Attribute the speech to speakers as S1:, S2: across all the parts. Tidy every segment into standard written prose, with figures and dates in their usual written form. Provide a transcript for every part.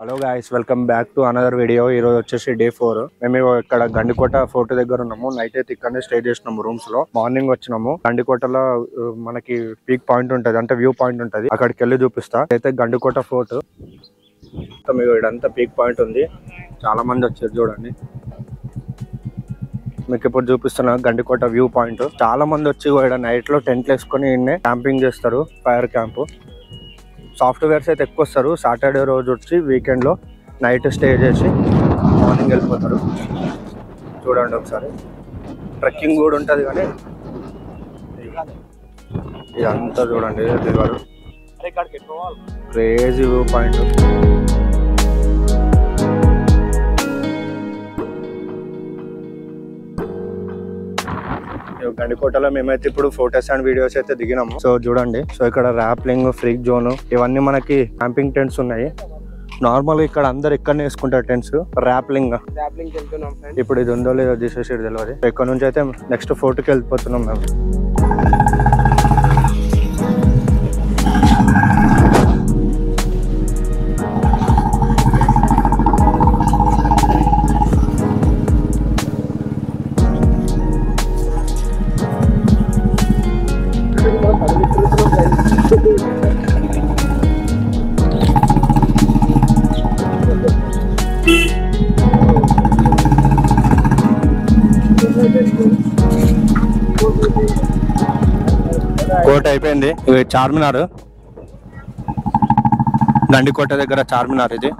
S1: Hello guys, welcome back to another video. ఈ రోజు వచ్చేసి డే 4. మేము ఇక్కడ గండికోట ఫోర్ట్ దగ్గర ఉన్నాము. నైట్ అయితే ఇక్కడనే స్టే చేసినాము రూమ్స్ లో. మార్నింగ్ వచ్చినాము. గండికోటలో మనకి పీక్ పాయింట్ ఉంటది, అంటే వ్యూ పాయింట్ ఉంటది. అక్కడికి వెళ్ళి చూపిస్తా. అయితే గండికోట ఫోర్ట్ మీకు ఇదంతా పీక్ పాయింట్ ఉంది. చాలా మంది వచ్చారు చూడండి. మీకు ఇప్పుడు చూపిస్తున్నా గండికోట వ్యూ పాయింట్. చాలా మంది వచ్చి ఇక్కడ నైట్ లో టెంట్లు వేసుకొని క్యాంపింగ్ చేస్తారు. Fire camp. సాఫ్ట్వేర్స్ అయితే ఎక్కువ వస్తారు. సాటర్డే రోజు వచ్చి వీకెండ్ లో నైట్ స్టే చేసి మార్నింగ్ వెళ్ళిపోతారు. చూడండి ఒకసారి. ట్రెక్కింగ్ కూడా ఉంటుంది, కానీ ఇదంతా చూడండి. Crazy view point. గండికోటలో మేమైతే ఇప్పుడు ఫోటోస్ అండ్ వీడియోస్ అయితే దిగినాము. సో చూడండి. సో ఇక్కడ ర్యాప్లింగ్, ఫ్రీక్ జోన్, ఇవన్నీ మనకి క్యాంపింగ్ టెంట్స్ ఉన్నాయి. నార్మల్ గా ఇక్కడ అందరు ఇక్కడనే వేసుకుంటారు టెంట్స్. ర్యాప్లింగ్ ఇప్పుడు ఇది ఉందో లేదో తీసేసి తెలియదు. ఇక్కడ నుంచి అయితే నెక్స్ట్ ఫోర్ట్కి వెళ్ళిపోతున్నాం మేము. కోట అయిపోయింది. ఇది చార్మినార్. గండికోట దగ్గర చార్మినార్ ఇది.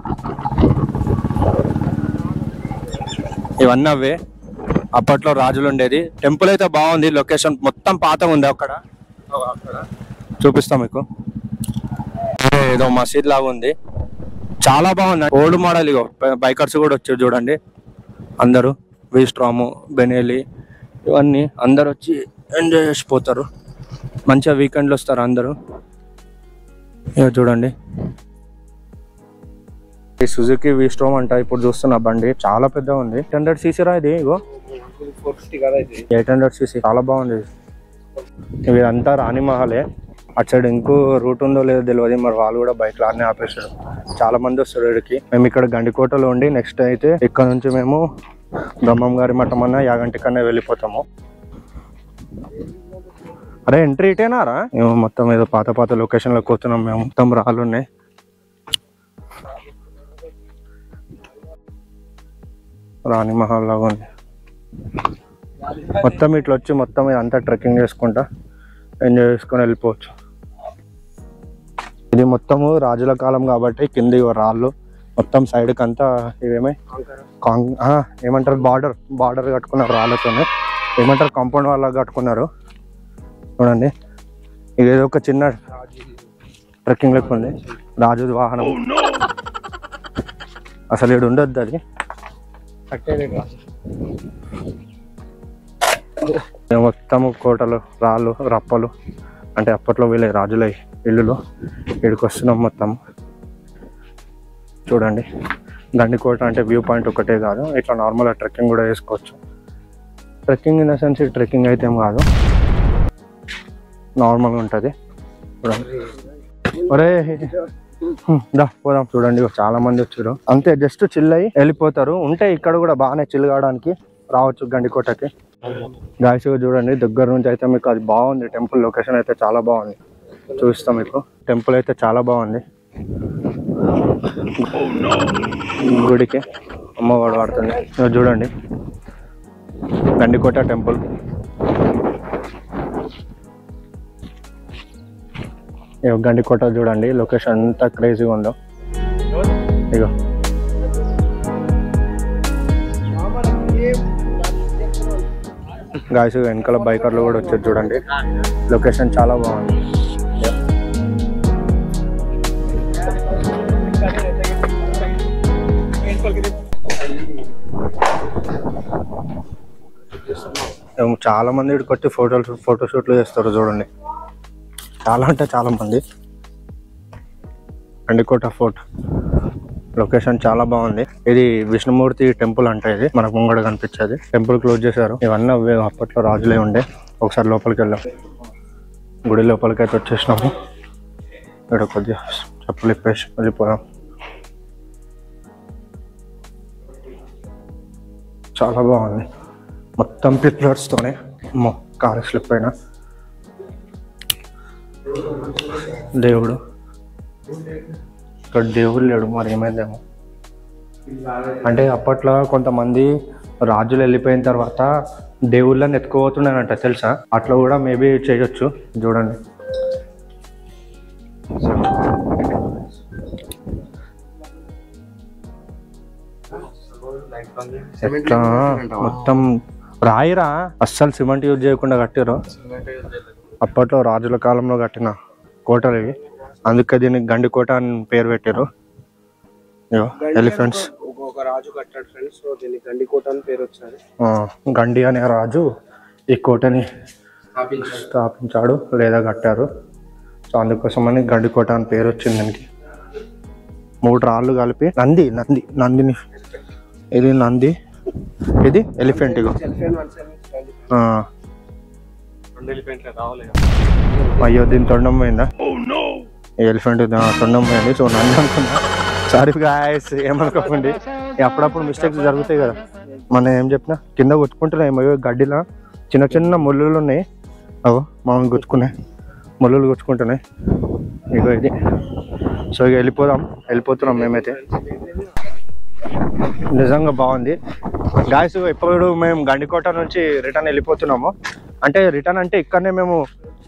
S1: ఇవన్నీ అవే అప్పట్లో రాజులు ఉండేది. టెంపుల్ అయితే బాగుంది. లొకేషన్ మొత్తం పాత ఉంది. అక్కడ చూపిస్తాం మీకు. ఏదో మసీద్ లాగా ఉంది. చాలా బాగుంది. Old model. ఇగో బైకర్స్ కూడా వచ్చారు చూడండి. అందరూ వీస్ట్రాము, బెనేలి, ఇవన్నీ అందరు వచ్చి ఎంజాయ్ చేసిపోతారు. మంచిగా వీకెండ్లో వస్తారు అందరూ. ఇక చూడండి. ఈ సుజుకి వీస్ట్రామ్ అంట. ఇప్పుడు చూస్తున్న బండి చాలా పెద్దగా ఉంది. 800cc రా ఇది. ఇగో 800cc. చాలా బాగుంది. ఇవి అంతా రాణి మహలే. అటు సైడ్ ఇంకో రూట్ ఉందో లేదో తెలియదు. మరి వాళ్ళు కూడా బైక్ లానే ఆపేస్తారు. చాలా మంది వస్తారు ఇక్కడికి. మేము ఇక్కడ గండికోటలో ఉండి నెక్స్ట్ అయితే ఇక్కడ నుంచి మేము బ్రహ్మం గారి మఠం అన్న యాగంటి కన్నా వెళ్ళిపోతాము. అరే ఎంట్రీ ఇటేనారా? మేము మొత్తం ఏదో పాత పాత లొకేషన్ లో కూర్చున్నాం మేము. మొత్తం రాళ్ళు ఉన్నాయి. రాణి మహల్ లాగా ఉంది మొత్తం. ఇట్లా వచ్చి మొత్తం ఇదంతా ట్రెక్కింగ్ చేసుకుంటా ఎంజాయ్ చేసుకొని వెళ్ళిపోవచ్చు. ఇది మొత్తము రాజుల కాలం కాబట్టి కింద రాళ్ళు మొత్తం సైడ్కి అంతా ఇవేమై ఏమంటారు బార్డర్ కట్టుకున్నారు రాళ్ళతోనే. ఏమంటారు కాంపౌండ్ వాళ్ళ కట్టుకున్నారు చూడండి. ఇదేదో ఒక చిన్న ట్రెక్కింగ్ లెక్క ఉంది. రాజు వాహనం. అసలు ఇక్కడ ఉండొద్దు అది. మొత్తము కోటలు, రాళ్ళు, రప్పలు, అంటే అప్పట్లో వీళ్ళ రాజుల ఇల్లులు. ఇక్కడికి వస్తున్నాం మొత్తం. చూడండి. గండికోట అంటే వ్యూ పాయింట్ ఒకటే కాదు, ఇట్లా నార్మల్గా ట్రెక్కింగ్ కూడా వేసుకోవచ్చు. Trekking in the sense trekking అయితే ఏం కాదు, నార్మల్గా ఉంటుంది. చూడండి. ఒరే దా పోదాం. చూడండి చాలా మంది వచ్చారు. అంతే జస్ట్ చిల్ అయ్యి వెళ్ళిపోతారు. ఉంటే ఇక్కడ కూడా బాగానే చిల్ కావడానికి రావచ్చు గండికోటకి. గాయస్ చూడండి దగ్గర నుంచి అయితే మీకు అది బాగుంది. టెంపుల్ లొకేషన్ అయితే చాలా బాగుంది. చూపిస్తాం మీకు. టెంపుల్ అయితే చాలా బాగుంది. గుడికి అమ్మవాడు వాడుతుంది. చూడండి గండికోట టెంపుల్. గండికోట చూడండి లొకేషన్ ఎంత క్రేజీగా ఉందో. ఇగో గాయస్ వెనకాల బైకర్లు కూడా వచ్చారు చూడండి. లొకేషన్ చాలా బాగుంది. చాలా మంది ఇక్కడికి వచ్చి ఫోటోషూట్లు చేస్తారు చూడండి. చాలా అంటే చాలా మంది. గండికోట ఫోర్ట్ లొకేషన్ చాలా బాగుంది. ఇది విష్ణుమూర్తి టెంపుల్ అంట. ఇది మనకు ముంగడ కనిపించేది. టెంపుల్ క్లోజ్ చేశారు. ఇవన్నీ అప్పట్లో రాజులే ఉండే. ఒకసారి లోపలికి వెళ్ళాం. గుడి లోపలికి అయితే వచ్చేసినాము. ఇక్కడ కొద్దిగా చెప్పులు ఇప్పేసి వెళ్ళిపోయాం. చాలా బాగుంది. మొత్తం పిల్లర్స్తోనే కారు స్లిప్ అయినా. దేవుడు ఇక్కడ దేవుడు లేడు, మరి ఏమైందేమో. అంటే అప్పట్లో కొంతమంది రాజులు వెళ్ళిపోయిన తర్వాత దేవుళ్ళని ఎత్తుకుపోతున్నానంట తెలుసా. అట్లా కూడా మేబీ చేయొచ్చు. చూడండి ఎట్లా మొత్తం రాయిరా, అస్సలు సిమెంట్ యూజ్ చేయకుండా కట్టారు. అప్పట్లో రాజుల కాలంలో కట్టిన కోటలు ఇవి, అందుకే దీనికి గండికోట అని పేరు పెట్టారు. ఎలిఫెంట్స్
S2: ఒక రాజు కట్టాడు ఫ్రెండ్స్, సో దీనికి గండికోట అని పేరు వచ్చింది.
S1: గండి అనే రాజు ఈ కోటని స్థాపించాడు లేదా కట్టారు. సో అందుకోసమని గండికోట అని పేరు వచ్చింది దీనికి. 3 రాళ్ళు కలిపి నందిని ఇది నంది, ఇది ఎలిఫెంట్. అయ్యో దీని తొండం పోయిందా? ఎలిఫెంట్ తొండం పోయింది. సో నంది అనుకున్నా, సారీ గాయ్స్ ఏమనుకోకండి. అప్పుడప్పుడు మిస్టేక్స్ జరుగుతాయి కదా. మనం ఏం చెప్పినా కింద గుచ్చుకుంటున్నాయి ఏమో గడ్డిలా చిన్న చిన్న ముళ్ళులు ఉన్నాయి. అవో మనం ముళ్ళులు గుచ్చుకుంటున్నాయి. ఇగో ఇది. సో ఇక వెళ్ళిపోతున్నాం మేమైతే. నిజంగా బాగుంది గాయస్. ఇప్పుడు మేము గండికోట నుంచి రిటర్న్ వెళ్ళిపోతున్నాము. అంటే రిటర్న్ అంటే ఇక్కడనే మేము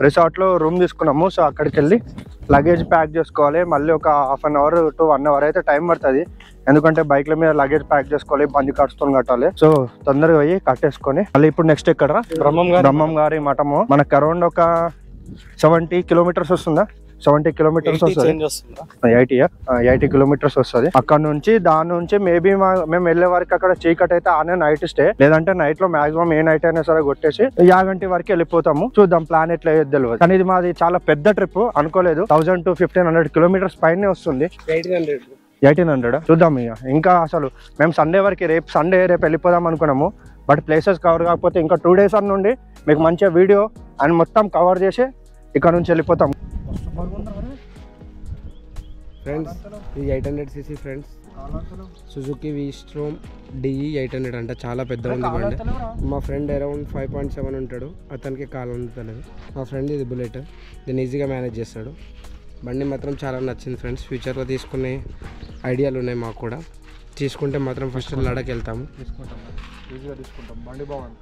S1: రిసార్ట్లో రూమ్ తీసుకున్నాము. సో అక్కడికి వెళ్ళి లగేజ్ ప్యాక్ చేసుకోవాలి. మళ్ళీ ఒక half an hour to 1 hour అయితే టైం పడుతుంది. ఎందుకంటే బైక్ల మీద లగేజ్ ప్యాక్ చేసుకోవాలి, బండి కట్టుతో కట్టాలి. సో తొందరగా పోయి కట్టేసుకొని మళ్ళీ ఇప్పుడు నెక్స్ట్ ఎక్కడ బ్రహ్మం గారి మఠము. మనకు అరౌండ్ ఒక 70 కిలోమీటర్స్ వస్తుందా? 70 కిలోమీటర్స్ వస్తుంది. 80 కిలోమీటర్స్ వస్తుంది అక్కడ నుంచి. దాని నుంచి మేబీ మేము వెళ్ళే వరకు అక్కడ చీకటి అయితే ఆనే నైట్ స్టే, లేదంటే నైట్ లో మాక్సిమం ఏ నైట్ అయినా సరే కొట్టేసి 50 వరకు వెళ్ళిపోతాము. చూద్దాం, ప్లాన్ ఎట్లా అయ్యేది తెలియదు. కానీ ఇది మాది చాలా పెద్ద ట్రిప్ అనుకోలేదు. 1000 to 1500 కిలోమీటర్స్ పైనే వస్తుంది. 1800 చూద్దాం. ఇంకా అసలు మేము సండే వరకు రేపు వెళ్ళిపోదాం అనుకున్నాము. బట్ ప్లేసెస్ కవర్ కాకపోతే ఇంకా 2 days నుండి మీకు మంచిగా వీడియో అండ్ మొత్తం కవర్ చేసి ఇక్కడ నుంచి వెళ్ళిపోతాం.
S2: ఫ్రెండ్స్ ఇది 800cc friends, Suzuki V-Strom DE 800 అంట. చాలా పెద్ద ఉంది బండి. మా ఫ్రెండ్ అరౌండ్ 5.7 ఉంటాడు, అతనికి కాలు అందుతలేదు. మా ఫ్రెండ్ ఇది బుల్లెట్, దీన్ని ఈజీగా మేనేజ్ చేస్తాడు. బండి మాత్రం చాలా నచ్చింది ఫ్రెండ్స్. ఫ్యూచర్లో తీసుకునే ఐడియాలు ఉన్నాయి మాకు కూడా. తీసుకుంటే మాత్రం ఫస్ట్ లడాక్ వెళ్తాము.
S1: ఈజీగా తీసుకుంటాం. బండి బాగుంది.